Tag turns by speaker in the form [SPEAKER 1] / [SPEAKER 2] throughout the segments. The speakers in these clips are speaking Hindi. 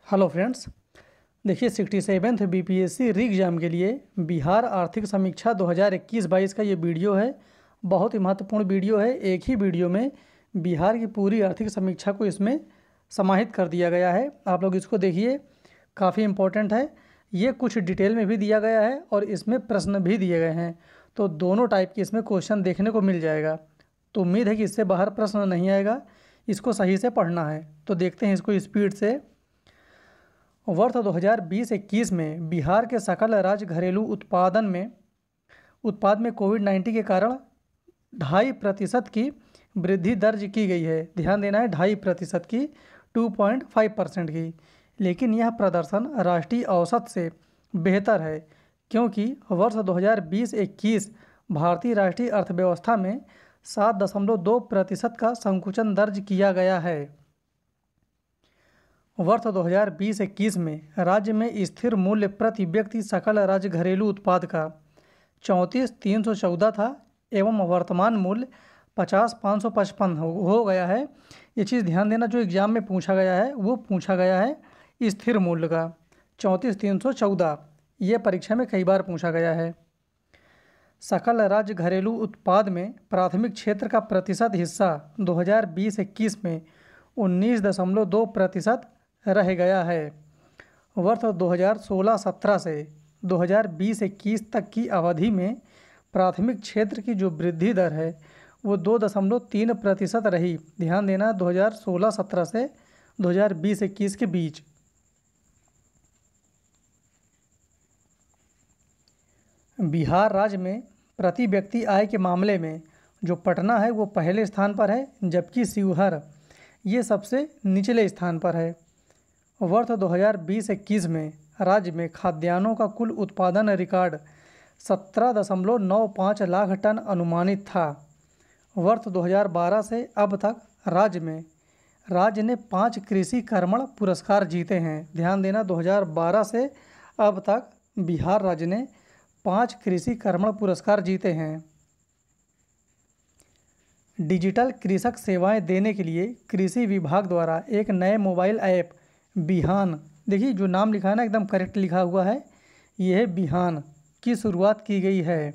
[SPEAKER 1] हेलो फ्रेंड्स, देखिए 67th बीपीएससी री एग्ज़ाम के लिए बिहार आर्थिक समीक्षा 2021-22 का ये वीडियो है। बहुत ही महत्वपूर्ण वीडियो है। एक ही वीडियो में बिहार की पूरी आर्थिक समीक्षा को इसमें समाहित कर दिया गया है। आप लोग इसको देखिए, काफ़ी इम्पोर्टेंट है। ये कुछ डिटेल में भी दिया गया है और इसमें प्रश्न भी दिए गए हैं, तो दोनों टाइप के इसमें क्वेश्चन देखने को मिल जाएगा। तो उम्मीद है कि इससे बाहर प्रश्न नहीं आएगा। इसको सही से पढ़ना है। तो देखते हैं इसको स्पीड से। वर्ष 2020-21 में बिहार के सकल राज्य घरेलू उत्पाद में कोविड-19 के कारण 2.5% की वृद्धि दर्ज की गई है। ध्यान देना है, 2.5% की, 2.5% की। लेकिन यह प्रदर्शन राष्ट्रीय औसत से बेहतर है, क्योंकि वर्ष 2020-21 भारतीय राष्ट्रीय अर्थव्यवस्था में 7.2% का संकुचन दर्ज किया गया है। वर्ष 2020-21 में राज्य में स्थिर मूल्य प्रति व्यक्ति सकल राज्य घरेलू उत्पाद का 34,314 था एवं वर्तमान मूल्य 50,555 हो गया है। ये चीज़ ध्यान देना, जो एग्ज़ाम में पूछा गया है वो पूछा गया है स्थिर मूल्य का 34,314। ये परीक्षा में कई बार पूछा गया है। सकल राज्य घरेलू उत्पाद में प्राथमिक क्षेत्र का प्रतिशत हिस्सा 2020-21 में 19.2% रह गया है। वर्ष 2016-17 से 2020-21 तक की अवधि में प्राथमिक क्षेत्र की जो वृद्धि दर है वो 2.3% रही। ध्यान देना, 2016-17 से 2020-21 के बीच। बिहार राज्य में प्रति व्यक्ति आय के मामले में जो पटना है वो पहले स्थान पर है, जबकि शिवहर ये सबसे निचले स्थान पर है। वर्ष 2020-21 में राज्य में खाद्यान्नों का कुल उत्पादन रिकॉर्ड 17.95 लाख टन अनुमानित था। वर्ष 2012 से अब तक राज्य ने 5 कृषि कर्मण पुरस्कार जीते हैं। ध्यान देना, 2012 से अब तक बिहार राज्य ने 5 कृषि कर्मण पुरस्कार जीते हैं। डिजिटल कृषक सेवाएं देने के लिए कृषि विभाग द्वारा एक नए मोबाइल ऐप बिहान, देखिए जो नाम लिखा है ना एकदम करेक्ट लिखा हुआ है, यह बिहान की शुरुआत की गई है।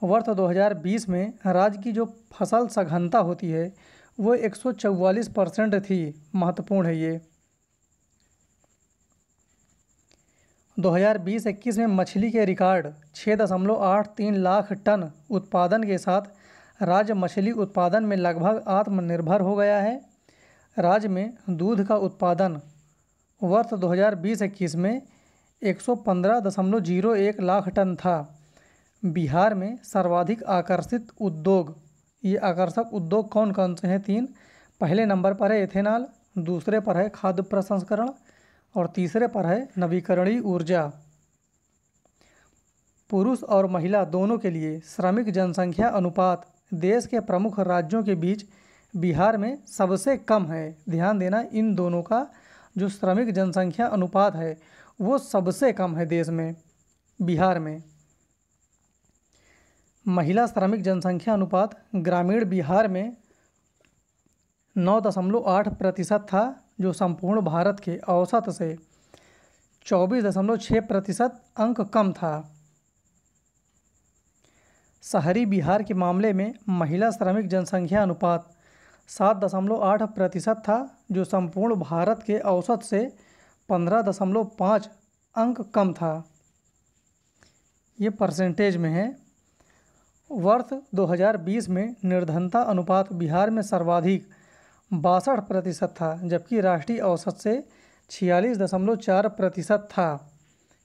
[SPEAKER 1] वर्ष 2020 में राज्य की जो फसल सघनता होती है वो 144% थी। महत्वपूर्ण है ये। 2020-21 में मछली के रिकॉर्ड 6.83 लाख टन उत्पादन के साथ राज्य मछली उत्पादन में लगभग आत्मनिर्भर हो गया है। राज्य में दूध का उत्पादन वर्ष 2020-21 में 115.01 लाख टन था। बिहार में सर्वाधिक आकर्षक उद्योग कौन कौन से हैं? 3। पहले नंबर पर है एथेनॉल, दूसरे पर है खाद्य प्रसंस्करण और तीसरे पर है नवीकरणीय ऊर्जा। पुरुष और महिला दोनों के लिए श्रमिक जनसंख्या अनुपात देश के प्रमुख राज्यों के बीच बिहार में सबसे कम है। ध्यान देना, इन दोनों का जो श्रमिक जनसंख्या अनुपात है वो सबसे कम है देश में, बिहार में। महिला श्रमिक जनसंख्या अनुपात ग्रामीण बिहार में 9.8% था, जो संपूर्ण भारत के औसत से 24.6% अंक कम था। शहरी बिहार के मामले में महिला श्रमिक जनसंख्या अनुपात 7.8% था, जो संपूर्ण भारत के औसत से 15.5 अंक कम था। ये परसेंटेज में है। वर्ष 2020 में निर्धनता अनुपात बिहार में सर्वाधिक 62% था, जबकि राष्ट्रीय औसत से 46.4% था।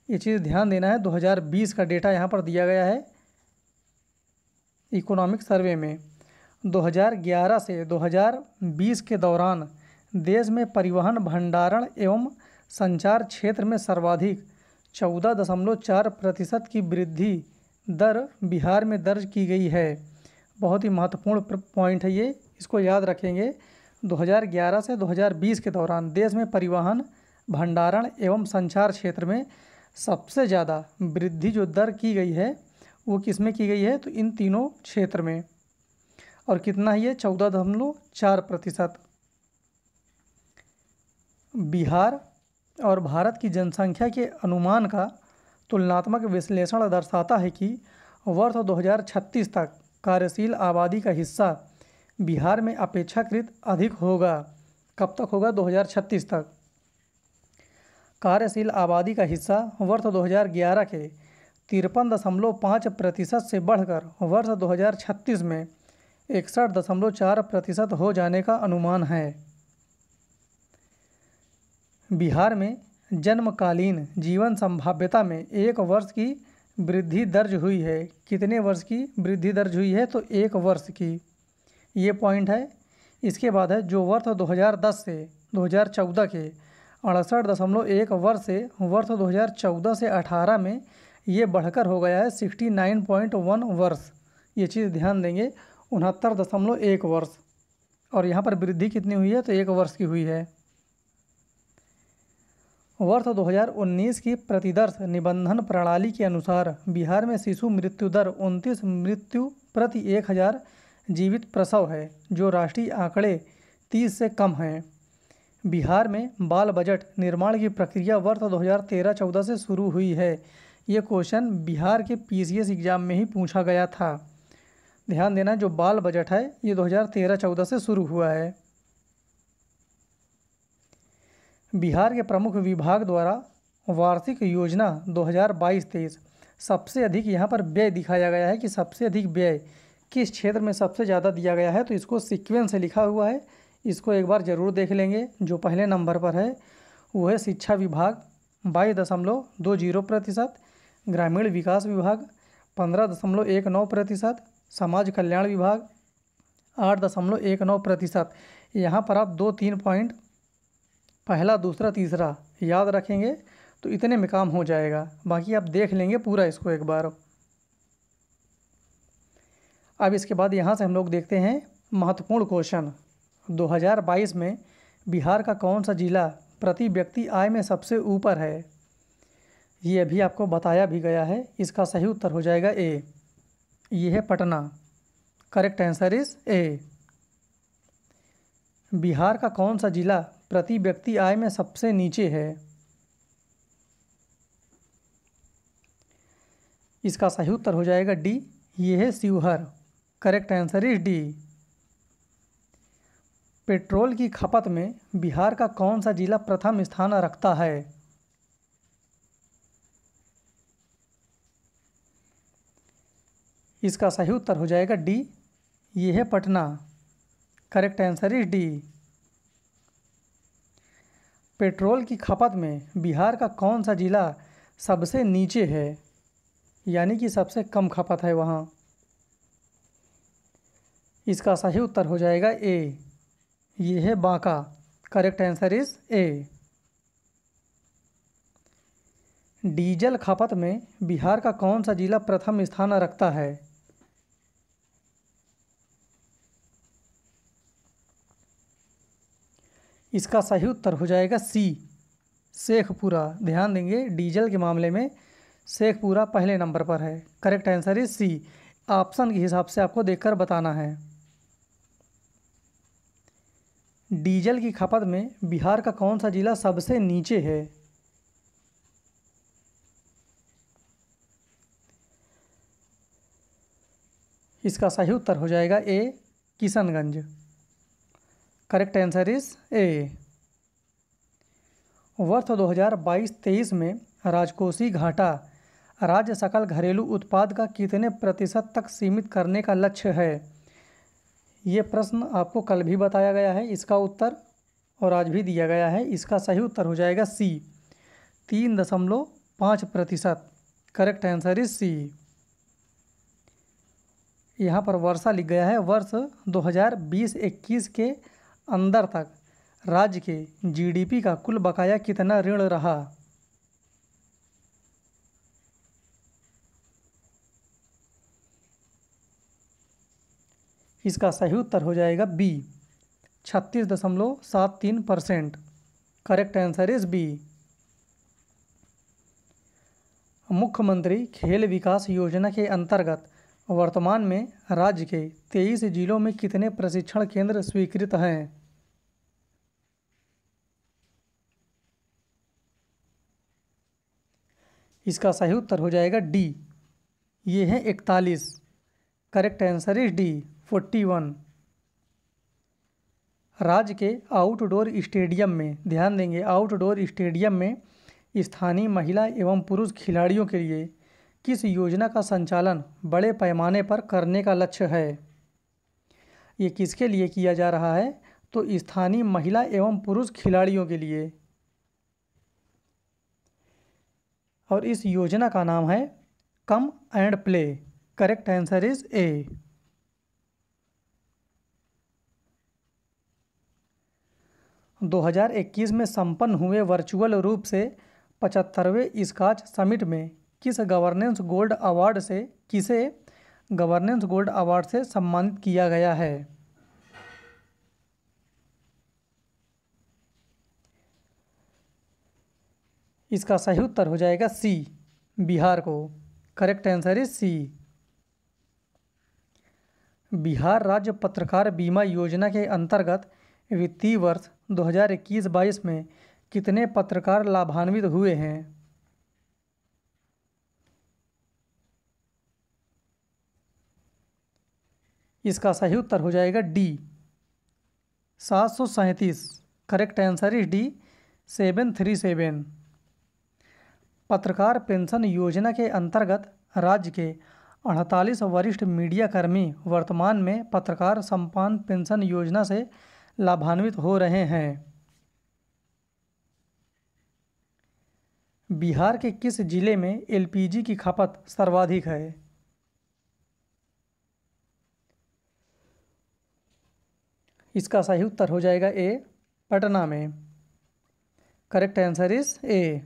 [SPEAKER 1] ये चीज़ ध्यान देना है। 2020 का डेटा यहाँ पर दिया गया है इकोनॉमिक सर्वे में। 2011 से 2020 के दौरान देश में परिवहन, भंडारण एवं संचार क्षेत्र में सर्वाधिक 14.4% की वृद्धि दर बिहार में दर्ज की गई है। बहुत ही महत्वपूर्ण पॉइंट है ये, इसको याद रखेंगे। 2011 से 2020 के दौरान देश में परिवहन, भंडारण एवं संचार क्षेत्र में सबसे ज़्यादा वृद्धि जो दर की गई है वो किस में की गई है? तो इन तीनों क्षेत्र में। और कितना है ये? 14.4%। बिहार और भारत की जनसंख्या के अनुमान का तुलनात्मक विश्लेषण दर्शाता है कि वर्ष 2036 तक कार्यशील आबादी का हिस्सा बिहार में अपेक्षाकृत अधिक होगा। कब तक होगा? 2036 तक। कार्यशील आबादी का हिस्सा वर्ष 2011 के 53.5% से बढ़कर वर्ष 2036 में 61.4% हो जाने का अनुमान है। बिहार में जन्मकालीन जीवन संभाव्यता में 1 वर्ष की वृद्धि दर्ज हुई है। कितने वर्ष की वृद्धि दर्ज हुई है? तो 1 वर्ष की। ये पॉइंट है। इसके बाद है जो वर्ष 2010 से 2014 के 68.1 वर्ष से वर्ष 2014 से 18 में ये बढ़कर हो गया है 69.1 वर्ष। ये चीज़ ध्यान देंगे, 69.1 वर्ष। और यहाँ पर वृद्धि कितनी हुई है? तो 1 वर्ष की हुई है। वर्ष 2019 की प्रतिदर्श निबंधन प्रणाली के अनुसार बिहार में शिशु मृत्यु दर 29 मृत्यु प्रति 1000 जीवित प्रसव है, जो राष्ट्रीय आंकड़े 30 से कम हैं। बिहार में बाल बजट निर्माण की प्रक्रिया वर्ष 2013-14 से शुरू हुई है। ये क्वेश्चन बिहार के पीसीएस एग्जाम में ही पूछा गया था। ध्यान देना, जो बाल बजट है ये 2013-14 से शुरू हुआ है। बिहार के प्रमुख विभाग द्वारा वार्षिक योजना 2022-23 सबसे अधिक यहाँ पर व्यय दिखाया गया है कि सबसे अधिक व्यय किस क्षेत्र में सबसे ज़्यादा दिया गया है। तो इसको सीक्वेंस से लिखा हुआ है, इसको एक बार ज़रूर देख लेंगे। जो पहले नंबर पर है वो है शिक्षा विभाग 22.20%, ग्रामीण विकास विभाग 15.19%, समाज कल्याण विभाग 8.19%। यहाँ पर आप 2-3 पॉइंट पहला, दूसरा, तीसरा याद रखेंगे तो इतने में काम हो जाएगा। बाकी आप देख लेंगे पूरा इसको एक बार। अब इसके बाद यहाँ से हम लोग देखते हैं महत्वपूर्ण क्वेश्चन। 2022 में बिहार का कौन सा जिला प्रति व्यक्ति आय में सबसे ऊपर है? ये अभी आपको बताया भी गया है। इसका सही उत्तर हो जाएगा ए। ये है पटना। करेक्ट आंसर इज ए। बिहार का कौन सा जिला प्रति व्यक्ति आय में सबसे नीचे है? इसका सही उत्तर हो जाएगा डी। ये है Sheohar. Correct answer is D. Petrol की खपत में बिहार का कौन सा जिला प्रथम स्थान रखता है? इसका सही उत्तर हो जाएगा डी। ये है Patna. Correct answer is D. Petrol की खपत में बिहार का कौन सा जिला सबसे नीचे है, यानी कि सबसे कम खपत है वहाँ? इसका सही उत्तर हो जाएगा ए। ये है Banka. Correct answer is A. Diesel खपत में बिहार का कौन सा जिला प्रथम स्थान रखता है? इसका सही उत्तर हो जाएगा सी, शेखपुरा। ध्यान देंगे, डीजल के मामले में शेखपुरा पहले नंबर पर है। Correct answer is C. Option के हिसाब से आपको देखकर बताना है। डीजल की खपत में बिहार का कौन सा जिला सबसे नीचे है? इसका सही उत्तर हो जाएगा A, Kishanganj. Correct answer is A. वर्ष 2022-23 में राजकोषीय घाटा राज्य सकल घरेलू उत्पाद का कितने प्रतिशत तक सीमित करने का लक्ष्य है? ये प्रश्न आपको कल भी बताया गया है इसका उत्तर, और आज भी दिया गया है। इसका सही उत्तर हो जाएगा C, 3.5%। Correct answer is C. यहाँ पर वर्षा लिख गया है। वर्ष 2020-21 के अंदर तक राज्य के जीडीपी का कुल बकाया कितना ऋण रहा? इसका सही उत्तर हो जाएगा B, 36.73%। Correct answer is B. मुख्यमंत्री खेल विकास योजना के अंतर्गत वर्तमान में राज्य के 23 जिलों में कितने प्रशिक्षण केंद्र स्वीकृत हैं? इसका सही उत्तर हो जाएगा डी, ये है 41। Correct answer is D 41। राज्य के आउटडोर स्टेडियम में, ध्यान देंगे, आउटडोर स्टेडियम में स्थानीय महिला एवं पुरुष खिलाड़ियों के लिए किस योजना का संचालन बड़े पैमाने पर करने का लक्ष्य है। ये किसके लिए किया जा रहा है, तो स्थानीय महिला एवं पुरुष खिलाड़ियों के लिए, और इस योजना का नाम है come and play. Correct answer is ए। 2021 में संपन्न हुए वर्चुअल रूप से 75वें स्कॉच समिट में किसे गवर्नेंस गोल्ड अवार्ड से सम्मानित किया गया है। इसका सही उत्तर हो जाएगा सी, बिहार को। Correct answer is C. Bihar राज्य पत्रकार बीमा योजना के अंतर्गत वित्तीय वर्ष 2021-22 में कितने पत्रकार लाभान्वित हुए हैं। इसका सही उत्तर हो जाएगा D, 737। Correct answer is D 737। पत्रकार पेंशन योजना के अंतर्गत राज्य के 48 वरिष्ठ मीडिया कर्मी वर्तमान में पत्रकार सम्मान पेंशन योजना से लाभान्वित हो रहे हैं। बिहार के किस जिले में एलपीजी की खपत सर्वाधिक है। इसका सही उत्तर हो जाएगा ए, पटना में। करेक्ट आंसर इज ए।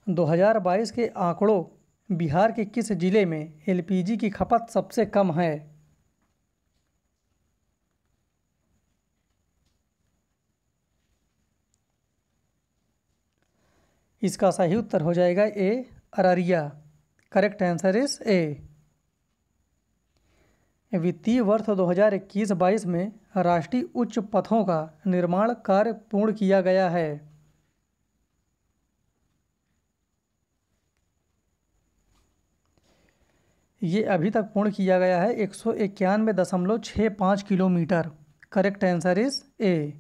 [SPEAKER 1] 2022 के आंकड़ों बिहार के किस जिले में एलपीजी की खपत सबसे कम है। इसका सही उत्तर हो जाएगा A, Araria. Correct answer is A. वित्तीय वर्ष 2021-22 में राष्ट्रीय उच्च पथों का निर्माण कार्य पूर्ण किया गया है। ये अभी तक पूर्ण किया गया है 191.65 kilometre. Correct answer is A.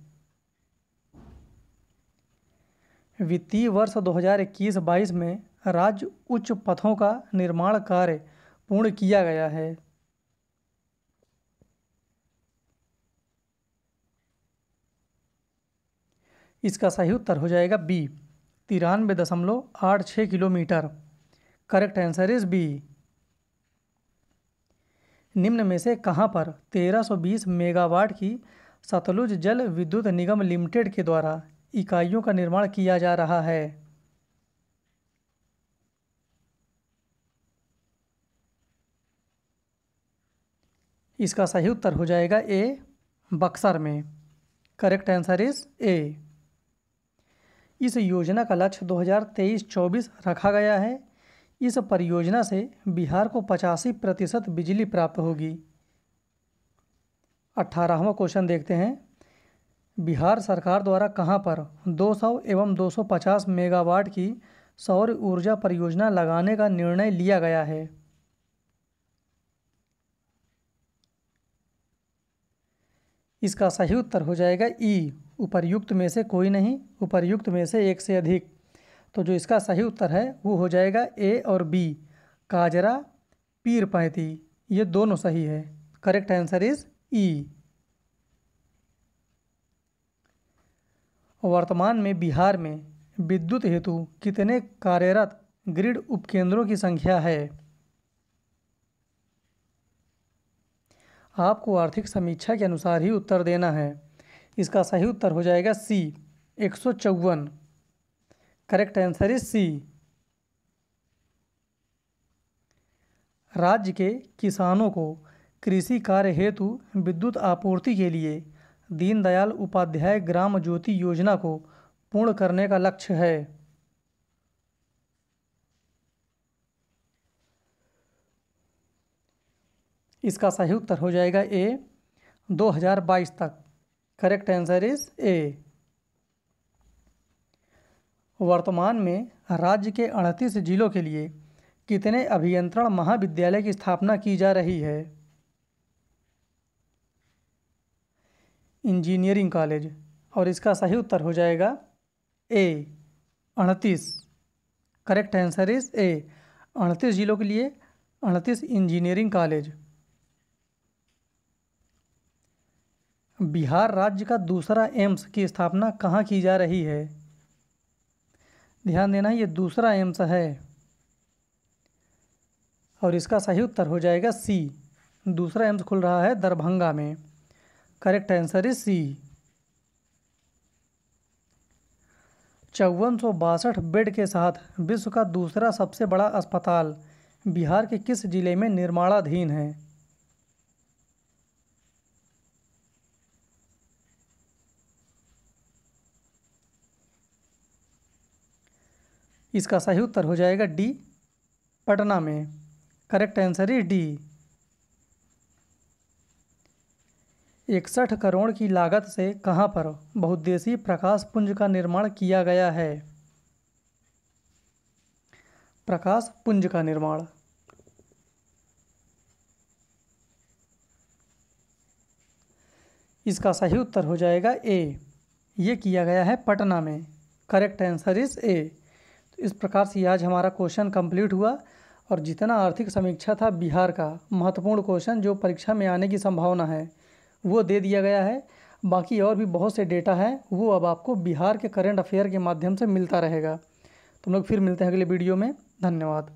[SPEAKER 1] वित्तीय वर्ष 2021-22 में राज्य उच्च पथों का निर्माण कार्य पूर्ण किया गया है। इसका सही उत्तर हो जाएगा B, 93.86 kilometre. Correct answer is B. निम्न में से कहां पर 1320 मेगावाट की सतलुज जल विद्युत निगम लिमिटेड के द्वारा इकाइयों का निर्माण किया जा रहा है। इसका सही उत्तर हो जाएगा ए, बक्सर में। करेक्ट आंसर इज ए। इस योजना का लक्ष्य 2023-24 रखा गया है। इस परियोजना से बिहार को 85% बिजली प्राप्त होगी। 18वां क्वेश्चन देखते हैं। बिहार सरकार द्वारा कहां पर 200 एवं 250 मेगावाट की सौर ऊर्जा परियोजना लगाने का निर्णय लिया गया है। इसका सही उत्तर हो जाएगा ई, उपर्युक्त में से कोई नहीं, उपर्युक्त में से एक से अधिक। तो जो इसका सही उत्तर है वो हो जाएगा ए और बी, काजरा पीरपैंती, ये दोनों सही है। करेक्ट आंसर इज ई। वर्तमान में बिहार में विद्युत हेतु कितने कार्यरत ग्रिड उपकेंद्रों की संख्या है। आपको आर्थिक समीक्षा के अनुसार ही उत्तर देना है। इसका सही उत्तर हो जाएगा C, 154। Correct answer is C. राज्य के किसानों को कृषि कार्य हेतु विद्युत आपूर्ति के लिए दीनदयाल उपाध्याय ग्राम ज्योति योजना को पूर्ण करने का लक्ष्य है। इसका सही उत्तर हो जाएगा ए, 2022 तक। करेक्ट आंसर इज ए। वर्तमान में राज्य के 38 जिलों के लिए कितने अभियंत्रण महाविद्यालय की स्थापना की जा रही है? Engineering college. और इसका सही उत्तर हो जाएगा ए 38। करेक्ट आंसर इज ए 38 जिलों के लिए 38 इंजीनियरिंग कॉलेज। बिहार राज्य का दूसरा एम्स की स्थापना कहाँ की जा रही है? ध्यान देना, ये दूसरा एम्स है और इसका सही उत्तर हो जाएगा सी। दूसरा एम्स खुल रहा है दरभंगा में। Correct answer is C. 5462 bed के साथ विश्व का दूसरा सबसे बड़ा अस्पताल बिहार के किस जिले में निर्माणाधीन है? इसका सही उत्तर हो जाएगा डी, पटना में। Correct answer is D. 61 crore की लागत से कहाँ पर बहुउद्देशीय प्रकाश पुंज का निर्माण किया गया है? प्रकाश पुंज का निर्माण। इसका सही उत्तर हो जाएगा ए, ये किया गया है पटना में। करेक्ट आंसर इज ए। तो इस प्रकार से आज हमारा क्वेश्चन कंप्लीट हुआ और जितना आर्थिक समीक्षा था बिहार का महत्वपूर्ण क्वेश्चन जो परीक्षा में आने की संभावना है वो दे दिया गया है। बाकी और भी बहुत से डेटा है वो अब आपको बिहार के करंट अफेयर के माध्यम से मिलता रहेगा। तुम लोग फिर मिलते हैं अगले वीडियो में। धन्यवाद।